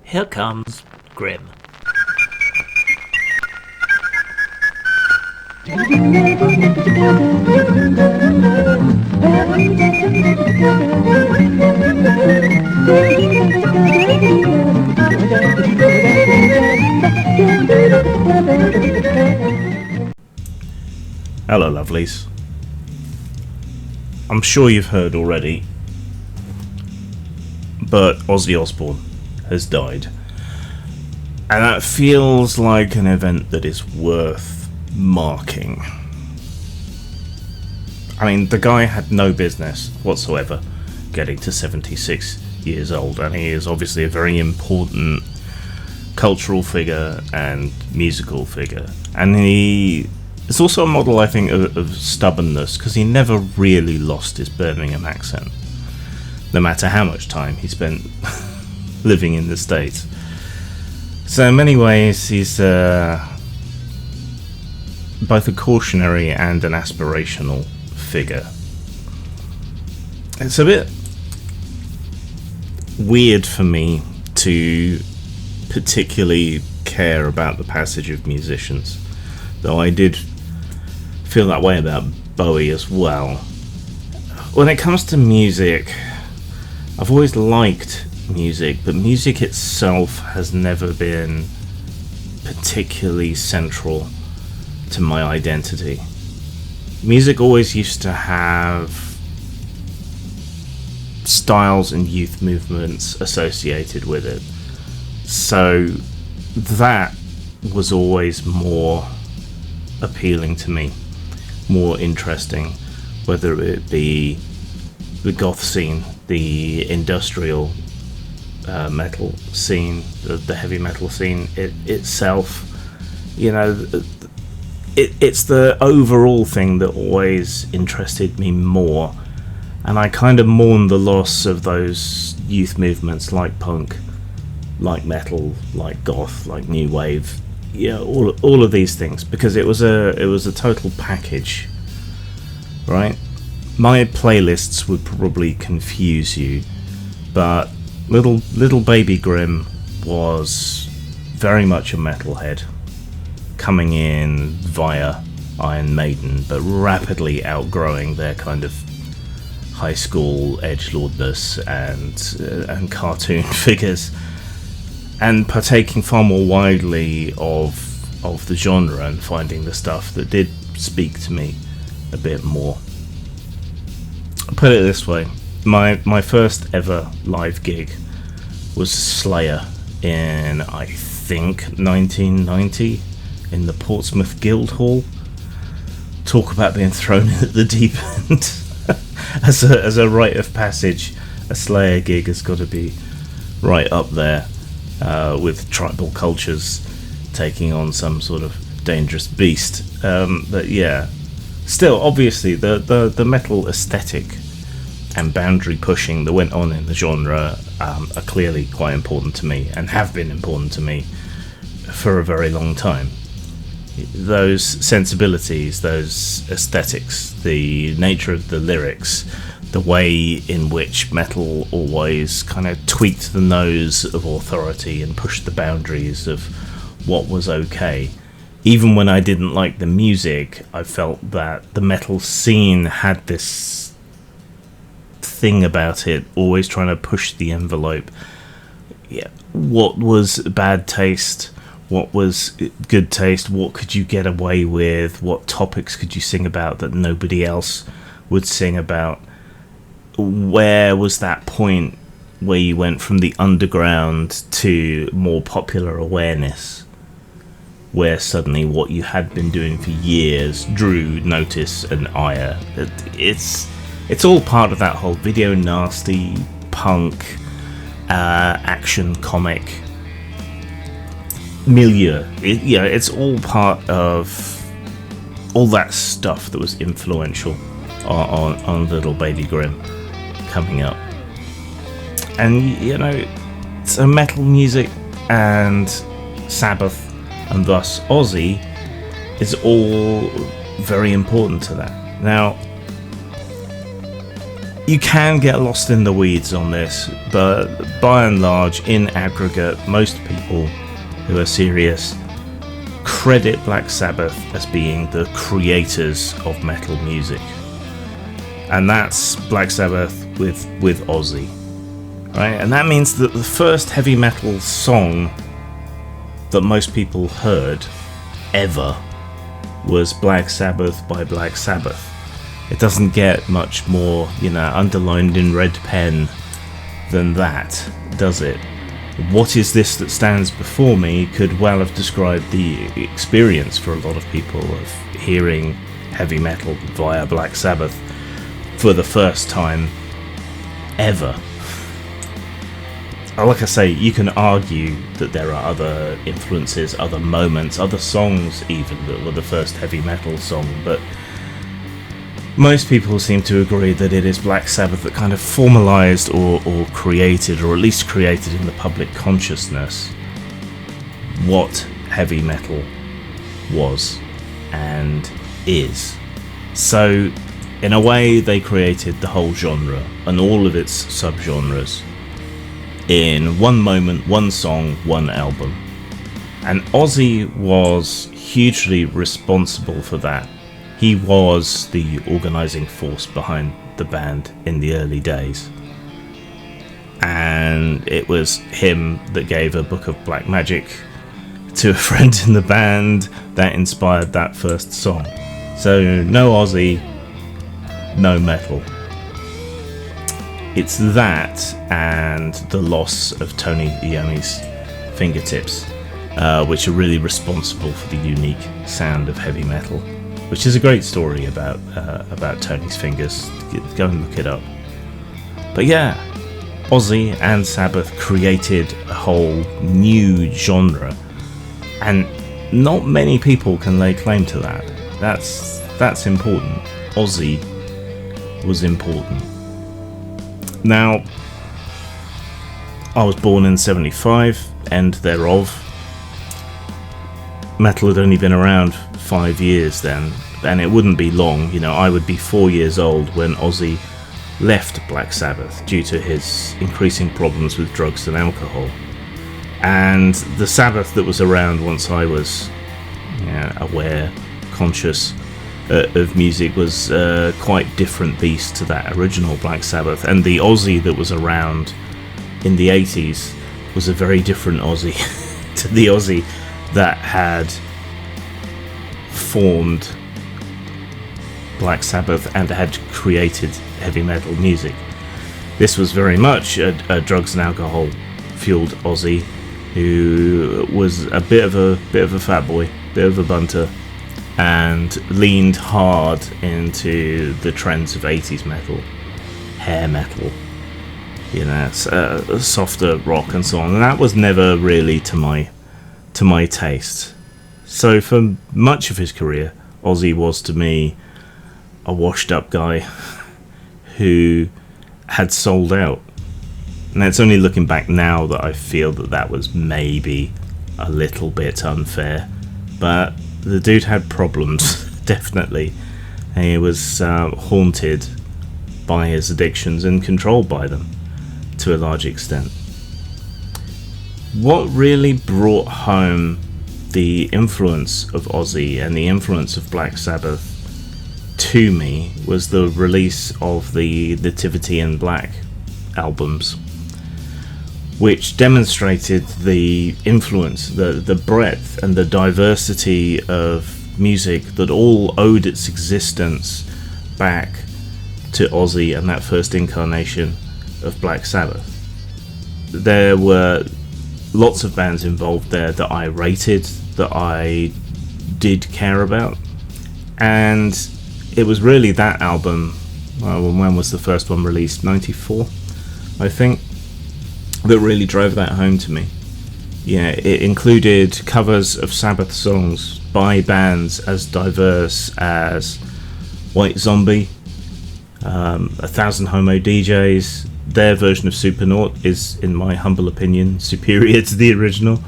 Here comes Grim. Hello, lovelies. I'm sure you've heard already, but Ozzy Osbourne has died. And that feels like an event that is worth marking. I mean, the guy had no business whatsoever getting to 76 years old, and he is obviously a very important cultural figure and musical figure. And he is also a model, I think, of stubbornness, because he never really lost his Birmingham accent, no matter how much time he spent living in the States. So in many ways, he's both a cautionary and an aspirational figure. It's a bit weird for me to particularly care about the passage of musicians, though I did feel that way about Bowie as well. When it comes to music, I've always liked music, but music itself has never been particularly central to my identity. Music always used to have styles and youth movements associated with it, so that was always more appealing to me, more interesting, whether it be the goth scene, the industrial metal scene, the heavy metal scene itself. You know, it's the overall thing that always interested me more, and I kind of mourn the loss of those youth movements like punk, like metal, like goth, like new wave. Yeah, all of these things, because it was a total package, right? My playlists would probably confuse you, but little baby Grim was very much a metalhead, coming in via Iron Maiden, but rapidly outgrowing their kind of high school edgelordness and cartoon figures, and partaking far more widely of the genre and finding the stuff that did speak to me a bit more. I'll put it this way. My first ever live gig was Slayer in, I think, 1990 in the Portsmouth Guildhall. Talk about being thrown in at the deep end. as a rite of passage, a Slayer gig has got to be right up there with Tribal Cultures taking on some sort of dangerous beast. But yeah, still, obviously, the metal aesthetic and boundary pushing that went on in the genre are clearly quite important to me, and have been important to me for a very long time. Those sensibilities, those aesthetics, the nature of the lyrics, the way in which metal always kind of tweaked the nose of authority and pushed the boundaries of what was okay. Even when I didn't like the music, I felt that the metal scene had this thing about it, always trying to push the envelope. Yeah, what was bad taste? What was good taste? What could you get away with? What topics could you sing about that nobody else would sing about? Where was that point where you went from the underground to more popular awareness, where suddenly what you had been doing for years drew notice and ire? It's all part of that whole video nasty punk action comic milieu. It's all part of all that stuff that was influential on Little Baby Grim coming up. And you know, so metal music and Sabbath, and thus Ozzy, is all very important to that. Now, You can get lost in the weeds on this, but by and large, in aggregate, most people who are serious credit Black Sabbath as being the creators of metal music. And that's Black Sabbath with Ozzy. Right? And that means that the first heavy metal song that most people heard ever was Black Sabbath by Black Sabbath. It doesn't get much more, underlined in red pen than that, does it? What is this that stands before me could well have described the experience for a lot of people of hearing heavy metal via Black Sabbath for the first time ever. Like I say, you can argue that there are other influences, other moments, other songs even that were the first heavy metal song, but most people seem to agree that it is Black Sabbath that kind of formalised or created, or at least created in the public consciousness, what heavy metal was and is. So, in a way, they created the whole genre and all of its subgenres in one moment, one song, one album. And Ozzy was hugely responsible for that. He was the organising force behind the band in the early days. And it was him that gave a book of black magic to a friend in the band that inspired that first song. So no Ozzy, no metal. It's that and the loss of Tony Iommi's fingertips, which are really responsible for the unique sound of heavy metal. Which is a great story about Tony's fingers. Go and look it up. But yeah, Ozzy and Sabbath created a whole new genre, and not many people can lay claim to that. That's important. Ozzy was important. Now, I was born in 75, end thereof. Metal had only been around 5 years then, and it wouldn't be long. I would be 4 years old when Ozzy left Black Sabbath due to his increasing problems with drugs and alcohol. And the Sabbath that was around once I was aware, conscious of music was quite different beast to that original Black Sabbath. And the Ozzy that was around in the 80s was a very different Ozzy to the Ozzy that had formed Black Sabbath and had created heavy metal music. This was very much a drugs and alcohol fueled Ozzy, who was a bit of a fat boy, bit of a bunter, and leaned hard into the trends of 80s metal, hair metal, softer rock and so on. And that was never really to my taste. So for much of his career, Ozzy was to me a washed up guy who had sold out. And it's only looking back now that I feel that was maybe a little bit unfair. But the dude had problems, definitely. And he was haunted by his addictions and controlled by them to a large extent. What really brought home the influence of Ozzy and the influence of Black Sabbath to me was the release of the Nativity in Black albums, which demonstrated the influence, the breadth and the diversity of music that all owed its existence back to Ozzy and that first incarnation of Black Sabbath. There were lots of bands involved there that I rated, that I did care about, and it was really that album, when was the first one released? 94, I think, that really drove that home to me. Yeah, it included covers of Sabbath songs by bands as diverse as White Zombie, 1,000 Homo DJs. Their version of Supernaut is, in my humble opinion, superior to the original.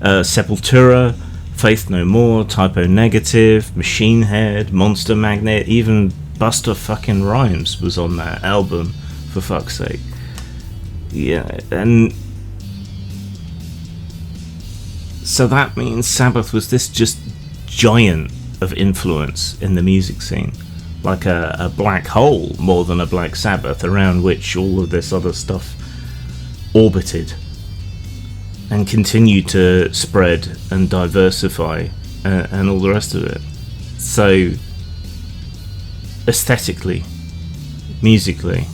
Sepultura, Faith No More, Typo Negative, Machine Head, Monster Magnet, even Buster fucking Rhymes was on that album, for fuck's sake. Yeah, and so that means Sabbath was this just giant of influence in the music scene, like a black hole more than a Black Sabbath, around which all of this other stuff orbited and continued to spread and diversify, and all the rest of it. So aesthetically, musically,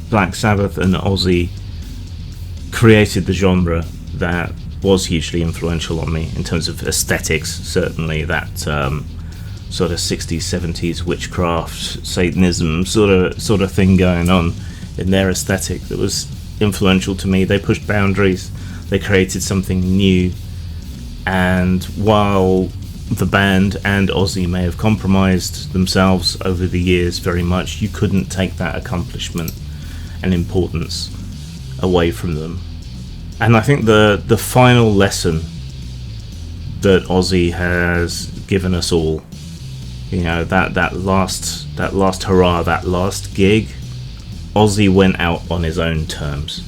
Black Sabbath and Ozzy created the genre that was hugely influential on me in terms of aesthetics. Certainly that sort of 60s 70s witchcraft Satanism sort of thing going on in their aesthetic that was influential to me. They pushed boundaries, they created something new, and while the band and Ozzy may have compromised themselves over the years very much, you couldn't take that accomplishment and importance away from them. And I think the final lesson that Ozzy has given us all, you know, that last hurrah, that last gig, Ozzy went out on his own terms,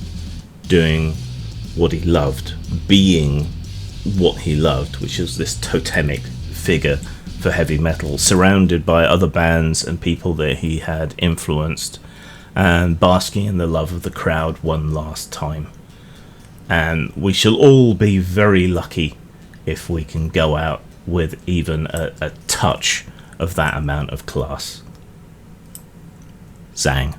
doing what he loved, being what he loved, which is this totemic figure for heavy metal, surrounded by other bands and people that he had influenced, and basking in the love of the crowd one last time. And we shall all be very lucky if we can go out with even a touch of that amount of class. Zang.